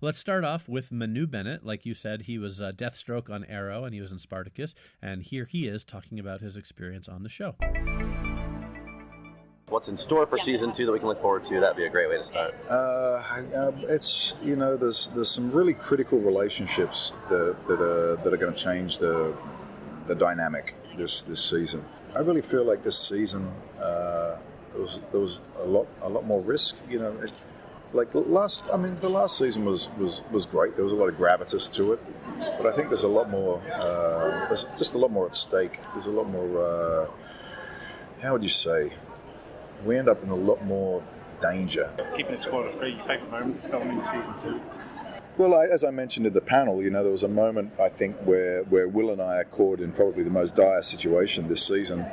Let's start off with Manu Bennett. Like you said, he was Deathstroke on Arrow, and he was in Spartacus. And here he is talking about his experience on the show. What's in store for season 2 that we can look forward to? That'd be a great way to start. It's there's some really critical relationships that are going to change the dynamic this season. I really feel like this season there was a lot more risk. The last season was great. There was a lot of gravitas to it, but I think there's a lot more. There's just a lot more at stake. There's a lot more. How would you say? We end up in a lot more danger. Keeping it spoiler-free, your favourite moment of filming season 2? Well, as I mentioned at the panel, there was a moment, I think, where Will and I are caught in probably the most dire situation this season.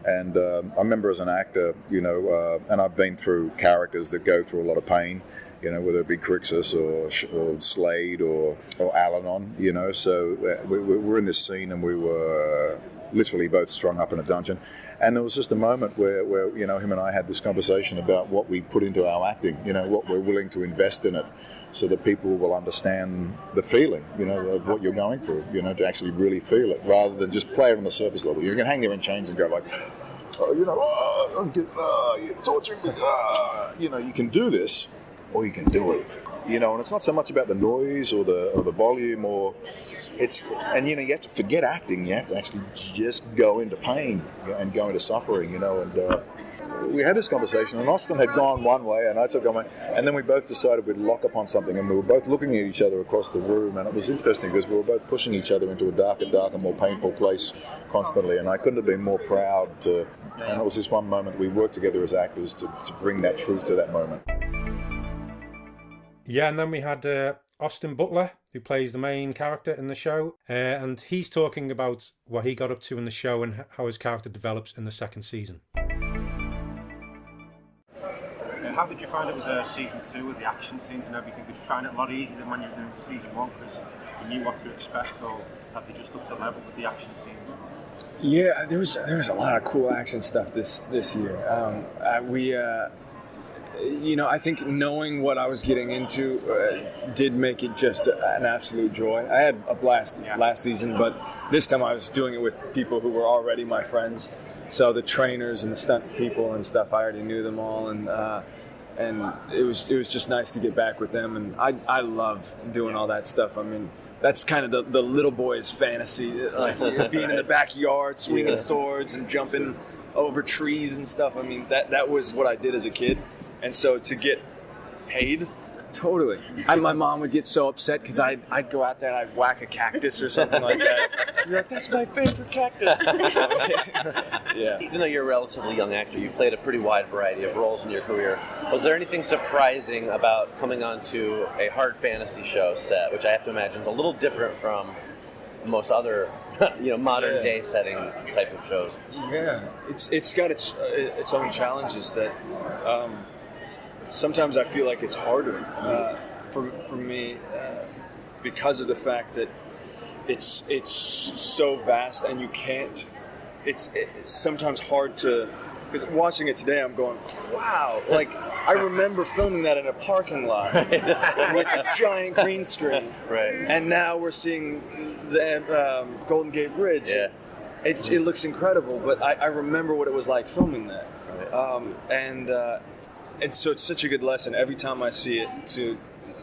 And I remember as an actor, and I've been through characters that go through a lot of pain, whether it be Crixus or Slade or Al-Anon, So we're in this scene and we were literally both strung up in a dungeon. And there was just a moment where him and I had this conversation about what we put into our acting, what we're willing to invest in it so that people will understand the feeling, of what you're going through, to actually really feel it rather than just play it on the surface level. You can hang there in chains and go like, you're torturing me. You can do this or you can do it. And it's not so much about the noise or the volume or... you have to forget acting. You have to actually just go into pain and go into suffering, and we had this conversation, and Austin had gone one way, and I took one way, and then we both decided we'd lock up on something, and we were both looking at each other across the room, and it was interesting because we were both pushing each other into a darker, more painful place constantly, and I couldn't have been more proud and it was this one moment we worked together as actors to bring that truth to that moment. Yeah, and then we had Austin Butler, who plays the main character in the show, and he's talking about what he got up to in the show and how his character develops in the second season. How did you find it with season 2 with the action scenes and everything? Did you find it a lot easier than when you were doing season 1 because you knew what to expect, or have they just upped the level with the action scenes? Yeah, there was a lot of cool action stuff this year. I think knowing what I was getting into did make it just an absolute joy. I had a blast last season, but this time I was doing it with people who were already my friends. So the trainers and the stunt people and stuff, I already knew them all, and it was just nice to get back with them. And I love doing all that stuff. I mean, that's kind of the little boy's fantasy, like being in the backyard, swinging swords and jumping over trees and stuff. I mean, that was what I did as a kid. And so to get paid, totally. My mom would get so upset because I'd go out there and I'd whack a cactus or something like that. You're like, that's my favorite cactus. Yeah. Even though you're a relatively young actor, you've played a pretty wide variety of roles in your career. Was there anything surprising about coming onto a hard fantasy show set, which I have to imagine is a little different from most other modern day setting type of shows? Yeah, it's got its own challenges that sometimes I feel like it's harder for me because of the fact that it's so vast and you can't. It's sometimes hard to, because watching it today, I'm going, wow! Like I remember filming that in a parking lot with a giant green screen, right? And now we're seeing the Golden Gate Bridge. Yeah. It looks incredible, but I remember what it was like filming that, right. And so it's such a good lesson every time I see it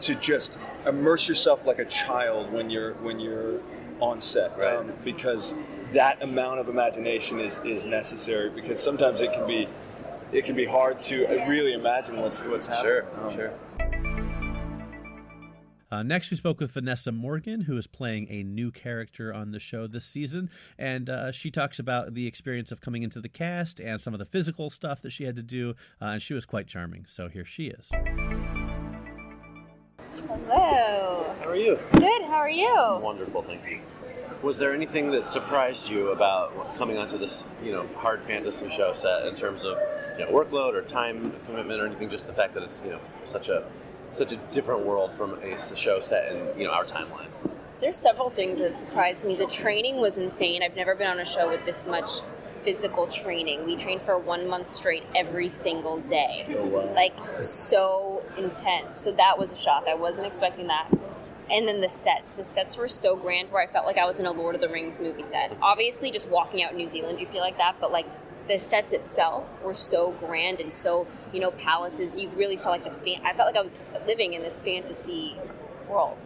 to just immerse yourself like a child when you're on set, right. Because that amount of imagination is necessary, because sometimes it can be hard to really imagine what's happening. Sure. Next, we spoke with Vanessa Morgan, who is playing a new character on the show this season, and she talks about the experience of coming into the cast and some of the physical stuff that she had to do, and she was quite charming. So here she is. Hello. How are you? Good, how are you? Wonderful, thank you. Was there anything that surprised you about coming onto this, hard fantasy show set in terms of, workload or time commitment or anything? Just the fact that it's, such a different world from a show set in, our timeline. There's several things that surprised me. The training was insane. I've never been on a show with this much physical training. We trained for 1 month straight every single day. Oh, wow. Like, so intense. So that was a shock. I wasn't expecting that. And then the sets were so grand where I felt like I was in a Lord of the Rings movie set. Obviously, just walking out in New Zealand, you feel like that, but like the sets itself were so grand and so, you know, palaces. You really saw like I felt like I was living in this fantasy world,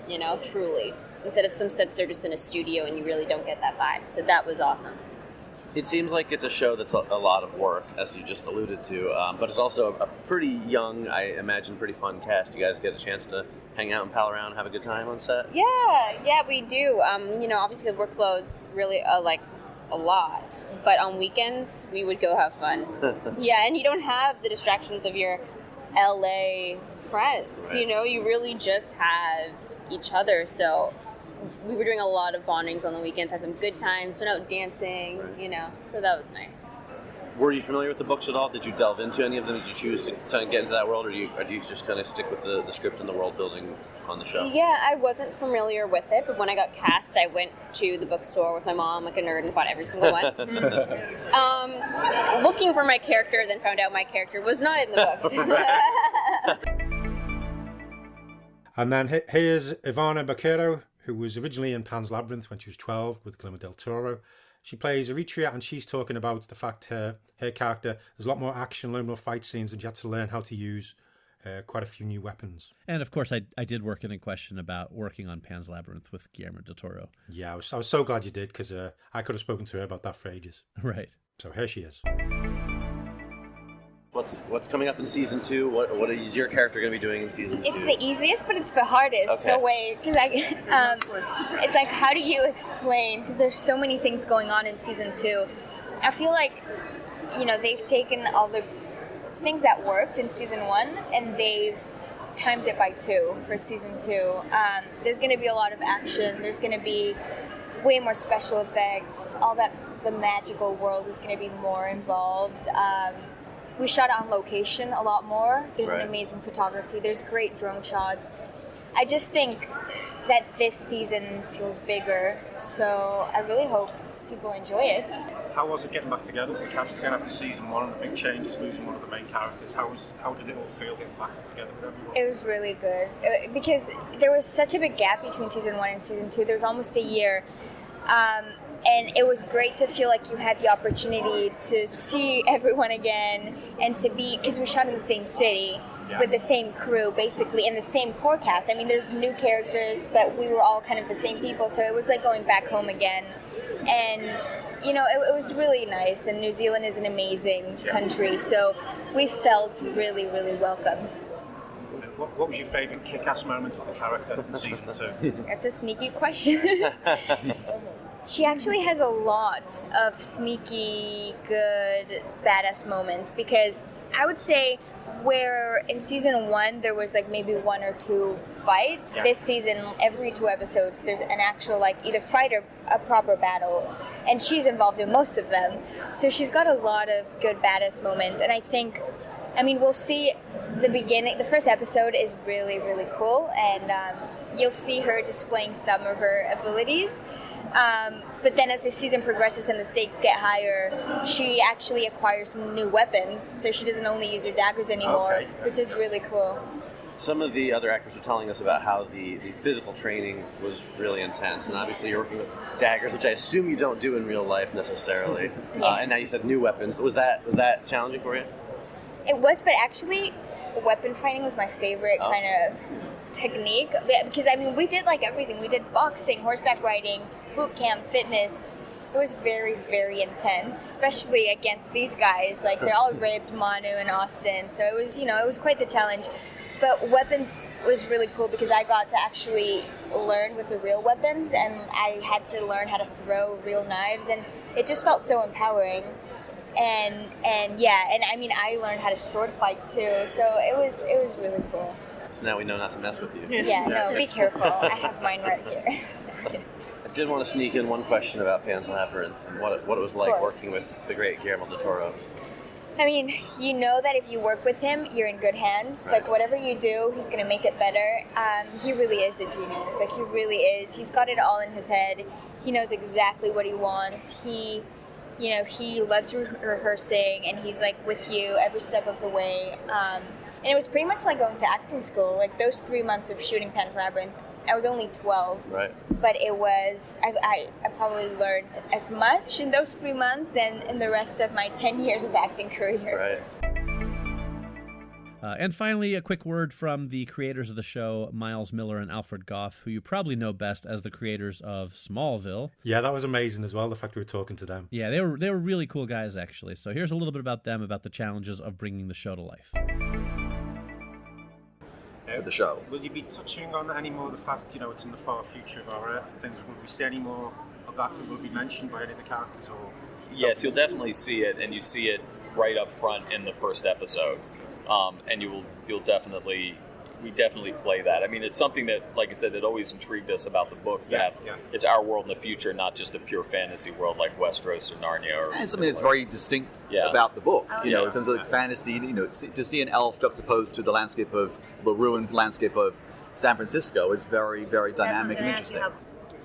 you know, truly. Instead of some sets they're just in a studio and you really don't get that vibe. So that was awesome. It seems like it's a show that's a lot of work, as you just alluded to, but it's also a pretty young, I imagine, pretty fun cast. You guys get a chance to hang out and pal around and have a good time on set? Yeah, we do. You know, obviously the workload's really like a lot, but on weekends we would go have fun. Yeah, and you don't have the distractions of your LA friends, right. You know, you really just have each other, so we were doing a lot of bondings on the weekends, had some good times, went out dancing, right. You know, so that was nice. Were you familiar with the books at all? Did you delve into any of them? Did you choose to get into that world, or do you just kind of stick with the script and the world building on the show? Yeah, I wasn't familiar with it, but when I got cast, I went to the bookstore with my mom, like a nerd, and bought every single one. Looking for my character, then found out my character was not in the books. And then here's Ivana Bacaro, who was originally in Pan's Labyrinth when she was 12 with Guillermo del Toro. She plays Eritrea, and she's talking about the fact her character, there's a lot more action, a lot more fight scenes, and you had to learn how to use quite a few new weapons. And of course, I did work in a question about working on Pan's Labyrinth with Guillermo del Toro. Yeah, I was so glad you did, because I could have spoken to her about that for ages. Right. So here she is. What's coming up in season 2? What is your character going to be doing in season 2? It's the easiest, but it's the hardest. Okay. The way, because it's like, how do you explain? Because there's so many things going on in season 2. I feel like, you know, they've taken all the things that worked in season 1 and they've times it by 2 for season 2. There's going to be a lot of action. There's going to be way more special effects. All that, the magical world is going to be more involved. We shot on location a lot more. There's an amazing photography. There's great drone shots. I just think that this season feels bigger, so I really hope people enjoy it. How was it getting back together with the cast again after season 1 and the big changes, losing one of the main characters? How did it all feel getting back together with everyone? It was really good because there was such a big gap between season 1 and season 2. There was almost a year. And it was great to feel like you had the opportunity to see everyone again and to be, because we shot in the same city with the same crew, basically, and the same core cast. I mean, there's new characters, but we were all kind of the same people, so it was like going back home again. And, you know, it was really nice, and New Zealand is an amazing country, so we felt really, really welcomed. What was your favourite kick-ass moment of the character in season 2? That's a sneaky question. She actually has a lot of sneaky, good, badass moments, because I would say where in season 1 there was like maybe 1 or 2 fights, this season every 2 episodes there's an actual like either fight or a proper battle, and she's involved in most of them. So she's got a lot of good badass moments, and I mean, we'll see the beginning. The first episode is really, really cool, and you'll see her displaying some of her abilities. But then as the season progresses and the stakes get higher, she actually acquires some new weapons, so she doesn't only use her daggers anymore, which is really cool. Some of the other actors were telling us about how the physical training was really intense, and obviously you're working with daggers, which I assume you don't do in real life necessarily. And now you said new weapons. Was that challenging for you? It was, but actually, weapon fighting was my favorite kind of technique, because I mean, we did like everything. We did boxing, horseback riding, boot camp, fitness. It was very, very intense, especially against these guys. Like, they're all ripped, Manu and Austin, so it was, you know, it was quite the challenge. But weapons was really cool because I got to actually learn with the real weapons, and I had to learn how to throw real knives, and it just felt so empowering. And I mean, I learned how to sword fight too, so it was really cool. So now we know not to mess with you. Yeah, no, be careful. I have mine right here. I did want to sneak in one question about Pan's Labyrinth and what it was like working with the great Guillermo del Toro. I mean, you know that if you work with him, you're in good hands. Like, whatever you do, he's going to make it better. He really is a genius. Like, he really is. He's got it all in his head. He knows exactly what he wants. He he loves rehearsing, and he's like with you every step of the way. And it was pretty much like going to acting school. Like those 3 months of shooting Pan's Labyrinth, I was only 12. Right. But it was, I probably learned as much in those 3 months than in the rest of my 10 years of acting career. Right. And finally, a quick word from the creators of the show, Miles Millar and Alfred Gough, who you probably know best as the creators of Smallville. Yeah, that was amazing as well, the fact we were talking to them. Yeah, they were really cool guys, actually. So here's a little bit about them, about the challenges of bringing the show to life. For the show. Will you be touching on any more of the fact, it's in the far future of our Earth and things? Will we see any more of that will be mentioned by any of the characters? Or Yes, you'll definitely see it, and you see it right up front in the first episode. And we definitely play that. I mean, it's something that, like I said, it always intrigued us about the books. It's our world in the future, not just a pure fantasy world like Westeros or Narnia. And something that's very distinct about the book, in terms of fantasy. To see an elf juxtaposed to the ruined landscape of San Francisco is very, very dynamic and interesting.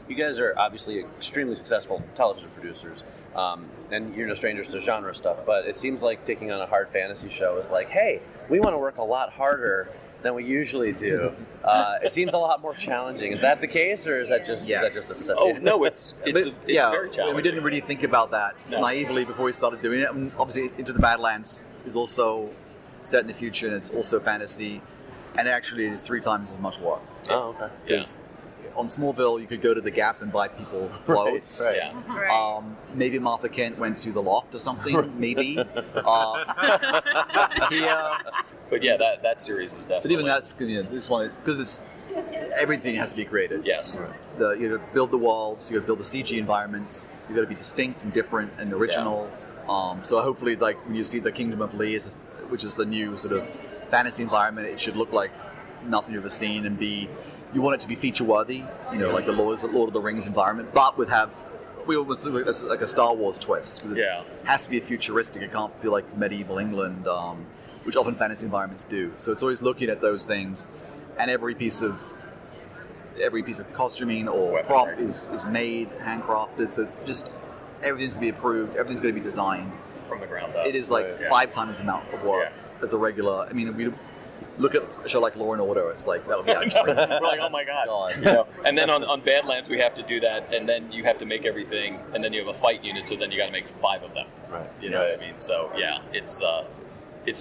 You guys are obviously extremely successful television producers, and you're no strangers to genre stuff, but it seems like taking on a hard fantasy show is like, hey, we want to work a lot harder than we usually do. It seems a lot more challenging. Is that the case, or is that just a perception? Oh, no, it's very challenging. We didn't really think about that naively before we started doing it. And obviously, Into the Badlands is also set in the future, and it's also fantasy, and actually it is 3 times as much work. Oh, okay. Because on Smallville, you could go to the Gap and buy people clothes. Right. Yeah. Maybe Martha Kent went to the Loft or something. Maybe. But yeah, that series is definitely. But even that's this one, because everything has to be created. Yes. You build the walls, you got to build the CG environments. You got to be distinct and different and original. Yeah. So hopefully, like when you see the Kingdom of Lee, which is the new sort of fantasy environment, it should look like nothing you've ever seen and be. You want it to be feature worthy, like the Lord of the Rings environment, but like a Star Wars twist, because it has to be futuristic. It can't feel like medieval England, which often fantasy environments do. So it's always looking at those things, and every piece of costuming or prop is made, handcrafted. So it's just everything's going to be approved, everything's going to be designed from the ground up. It is like 5 times the amount of work as a regular. I mean, we look at a show like Law and Order, it's like, that would be actually... We're like, oh my God. And then on Badlands, we have to do that, and then you have to make everything, and then you have a fight unit, so then you got to make 5 of them. Right. You know what I mean? So, yeah, it's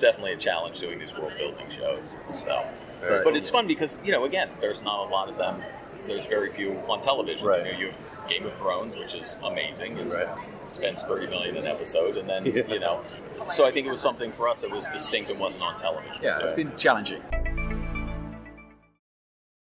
definitely a challenge doing these world-building shows. So, but it's fun because, again, there's not a lot of them. There's very few on television. Right. You have Game of Thrones, which is amazing, and spends $30 million an episode, and then, So I think it was something for us that was distinct and wasn't on television. Yeah, it's been challenging.